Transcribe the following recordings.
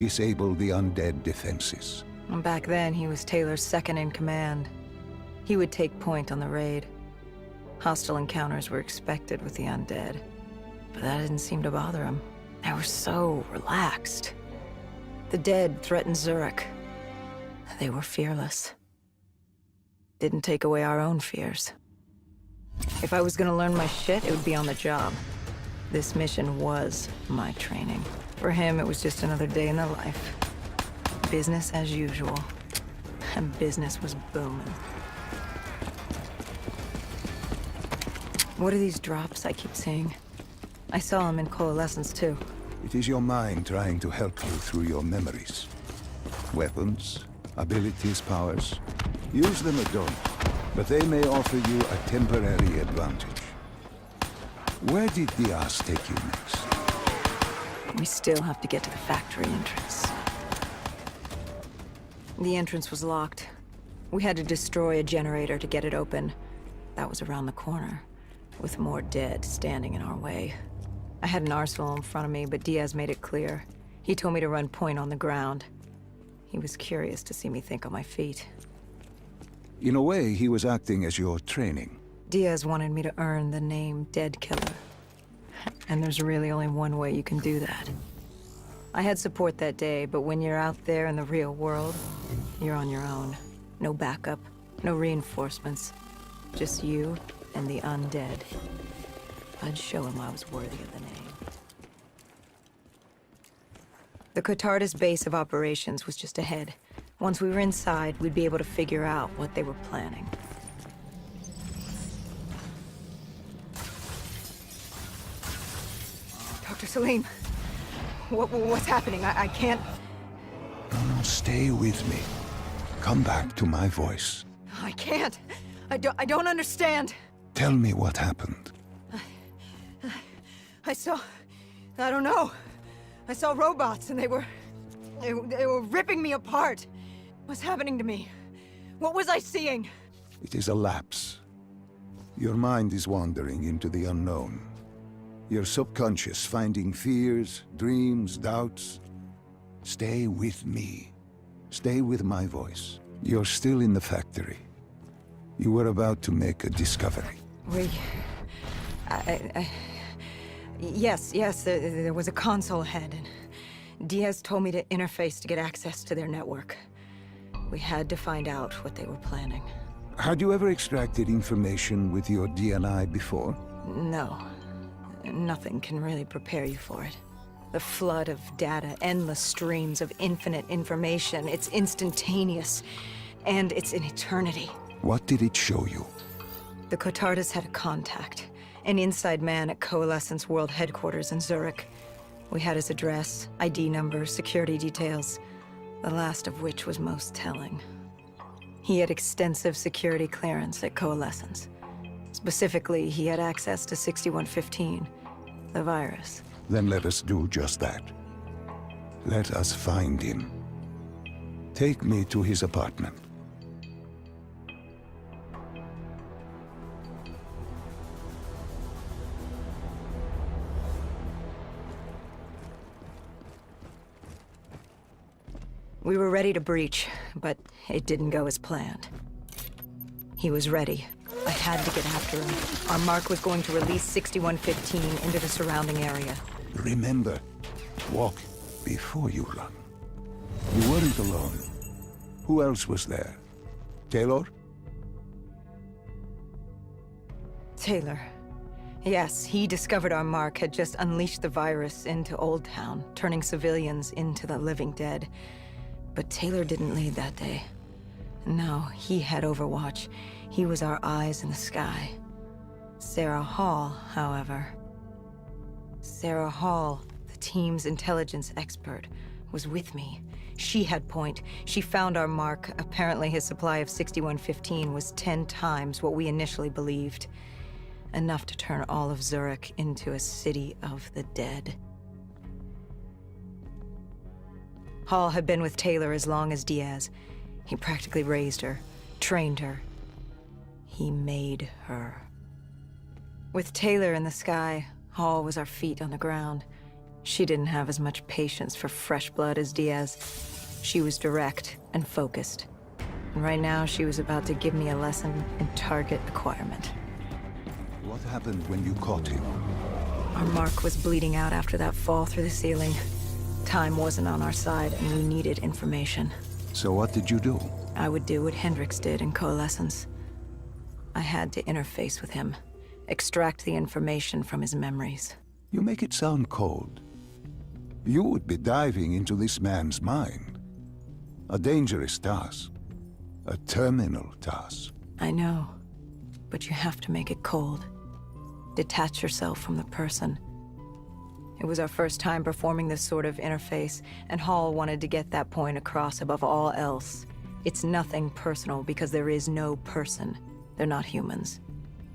Disable the undead defenses. And back then, he was Taylor's second in command. He would take point on the raid. Hostile encounters were expected with the undead, but that didn't seem to bother him. They were so relaxed. The dead threatened Zurich. They were fearless. Didn't take away our own fears. If I was gonna learn my shit, it would be on the job. This mission was my training. For him, it was just another day in the life. Business as usual. And business was booming. What are these drops I keep seeing? I saw them in Coalescence too. It is your mind trying to help you through your memories. Weapons, abilities, powers. Use them or don't, but they may offer you a temporary advantage. Where did Diaz take you next? We still have to get to the factory entrance. The entrance was locked. We had to destroy a generator to get it open. That was around the corner, with more dead standing in our way. I had an arsenal in front of me, but Diaz made it clear. He told me to run point on the ground. He was curious to see me think on my feet. In a way, he was acting as your training. Diaz wanted me to earn the name Dead Killer. And there's really only one way you can do that. I had support that day, but when you're out there in the real world, you're on your own. No backup, no reinforcements. Just you and the undead. I'd show him I was worthy of the name. The Cotardis base of operations was just ahead. Once we were inside, we'd be able to figure out what they were planning. Dr. Salim, what's happening? I can't... No, stay with me. Come back to my voice. I can't. I don't understand. Tell me what happened. I don't know. I saw robots and they were ripping me apart. What's happening to me? What was I seeing? It is a lapse. Your mind is wandering into the unknown. Your subconscious finding fears, dreams, doubts. Stay with me. Stay with my voice. You're still in the factory. You were about to make a discovery. Yes, there was a console ahead, and Diaz told me to interface to get access to their network. We had to find out what they were planning. Had you ever extracted information with your DNI before? No. Nothing can really prepare you for it. The flood of data, endless streams of infinite information, it's instantaneous, and it's an eternity. What did it show you? The Cotardis had a contact, an inside man at Coalescence World Headquarters in Zurich. We had his address, ID number, security details, the last of which was most telling. He had extensive security clearance at Coalescence. Specifically, he had access to 6115, the virus. Then let us do just that. Let us find him. Take me to his apartment. We were ready to breach, but it didn't go as planned. He was ready. I had to get after him. Our mark was going to release 6115 into the surrounding area. Remember, walk before you run. You weren't alone. Who else was there? Taylor? Taylor. Yes, he discovered our mark had just unleashed the virus into Old Town, turning civilians into the living dead. But Taylor didn't lead that day. No, he had Overwatch. He was our eyes in the sky. Sarah Hall, however... Sarah Hall, the team's intelligence expert, was with me. She had point. She found our mark. Apparently his supply of 6115 was 10 times what we initially believed. Enough to turn all of Zurich into a city of the dead. Hall had been with Taylor as long as Diaz. He practically raised her, trained her. He made her. With Taylor in the sky, Hall was our feet on the ground. She didn't have as much patience for fresh blood as Diaz. She was direct and focused. And right now, she was about to give me a lesson in target acquirement. What happened when you caught him? Our mark was bleeding out after that fall through the ceiling. Time wasn't on our side, and we needed information. So what did you do? I would do what Hendricks did in Coalescence. I had to interface with him, extract the information from his memories. You make it sound cold. You would be diving into this man's mind. A dangerous task. A terminal task. I know, but you have to make it cold. Detach yourself from the person. It was our first time performing this sort of interface, and Hall wanted to get that point across above all else. It's nothing personal because there is no person. They're not humans.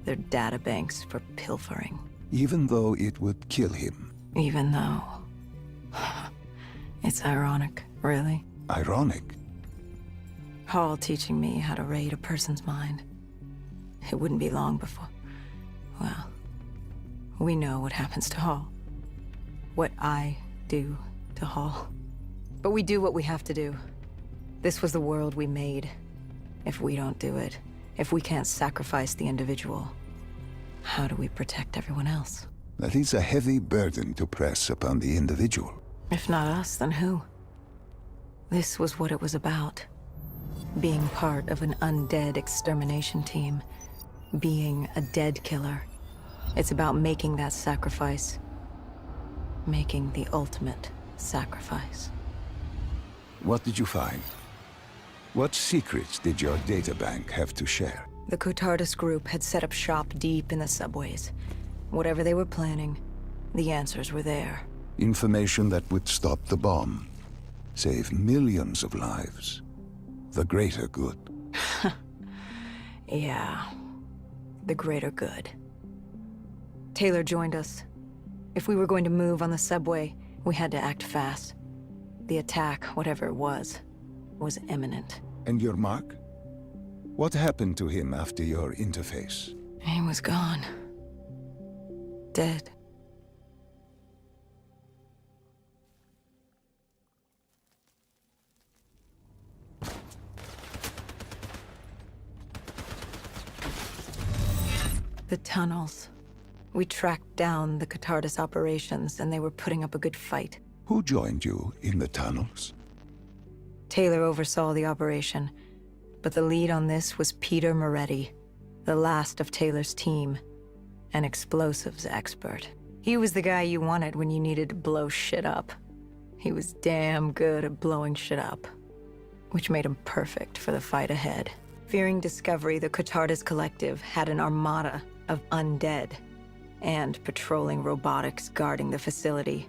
They're data banks for pilfering. Even though it would kill him. Even though... It's ironic, really. Ironic? Hall teaching me how to raid a person's mind. It wouldn't be long before... Well, we know what happens to Hall. What I do to Hall. But we do what we have to do. This was the world we made. If we don't do it, if we can't sacrifice the individual, how do we protect everyone else? That is a heavy burden to press upon the individual. If not us, then who? This was what it was about. Being part of an undead extermination team. Being a dead killer. It's about making that sacrifice. Making the ultimate sacrifice. What did you find? What secrets did your databank have to share? The Cotardus group had set up shop deep in the subways. Whatever they were planning, the answers were there. Information that would stop the bomb. Save millions of lives. The greater good. Yeah. The greater good. Taylor joined us. If we were going to move on the subway, we had to act fast. The attack, whatever it was imminent. And your mark? What happened to him after your interface? He was gone. Dead. The tunnels. We tracked down the Cotardus operations, and they were putting up a good fight. Who joined you in the tunnels? Taylor oversaw the operation, but the lead on this was Peter Moretti, the last of Taylor's team, an explosives expert. He was the guy you wanted when you needed to blow shit up. He was damn good at blowing shit up, which made him perfect for the fight ahead. Fearing discovery, the Cotardus Collective had an armada of undead and patrolling robotics guarding the facility.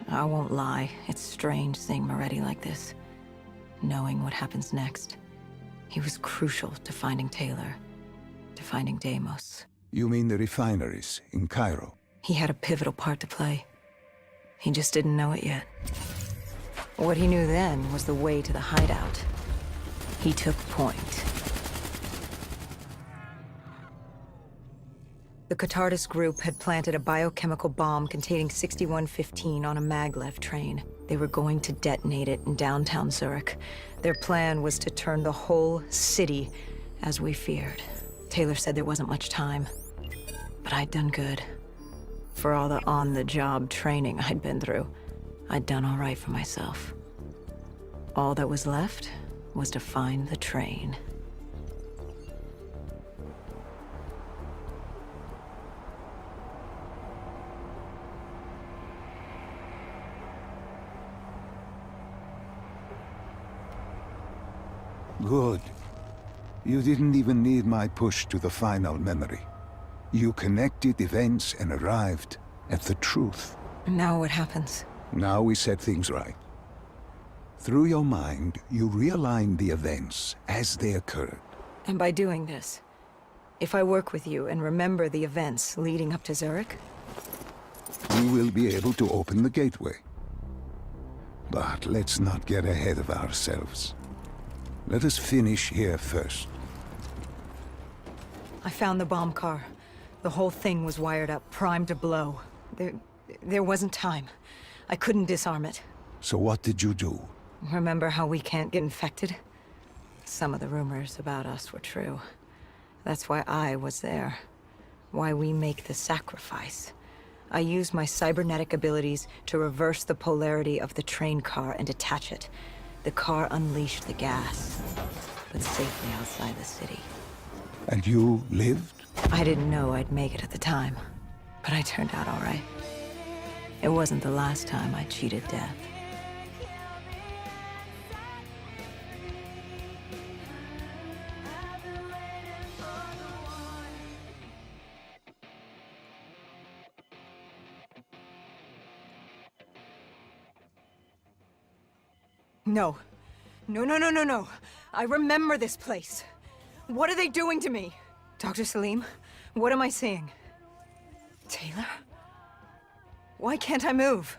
I won't lie, it's strange seeing Moretti like this, knowing what happens next. He was crucial to finding Taylor, to finding Deimos. You mean the refineries in Cairo? He had a pivotal part to play. He just didn't know it yet. What he knew then was the way to the hideout. He took point. The Cotardus group had planted a biochemical bomb containing 6115 on a maglev train. They were going to detonate it in downtown Zurich. Their plan was to turn the whole city as we feared. Taylor said there wasn't much time, but I'd done good. For all the on-the-job training I'd been through, I'd done all right for myself. All that was left was to find the train. Good. You didn't even need my push to the final memory. You connected events and arrived at the truth. Now what happens? Now we set things right. Through your mind, you realign the events as they occurred. And by doing this, if I work with you and remember the events leading up to Zurich, We will be able to open the gateway. But let's not get ahead of ourselves. Let us finish here first. I found the bomb car. The whole thing was wired up, primed to blow. There wasn't time. I couldn't disarm it. So what did you do? Remember how we can't get infected? Some of the rumors about us were true. That's why I was there. Why we make the sacrifice. I used my cybernetic abilities to reverse the polarity of the train car and detach it. The car unleashed the gas, but safely outside the city. And you lived? I didn't know I'd make it at the time, but I turned out all right. It wasn't the last time I cheated death. No. No. I remember this place. What are they doing to me? Dr. Salim, what am I seeing? Taylor? Why can't I move?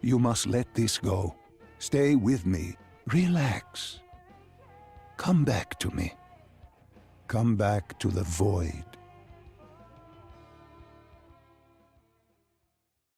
You must let this go. Stay with me. Relax. Come back to me. Come back to the void.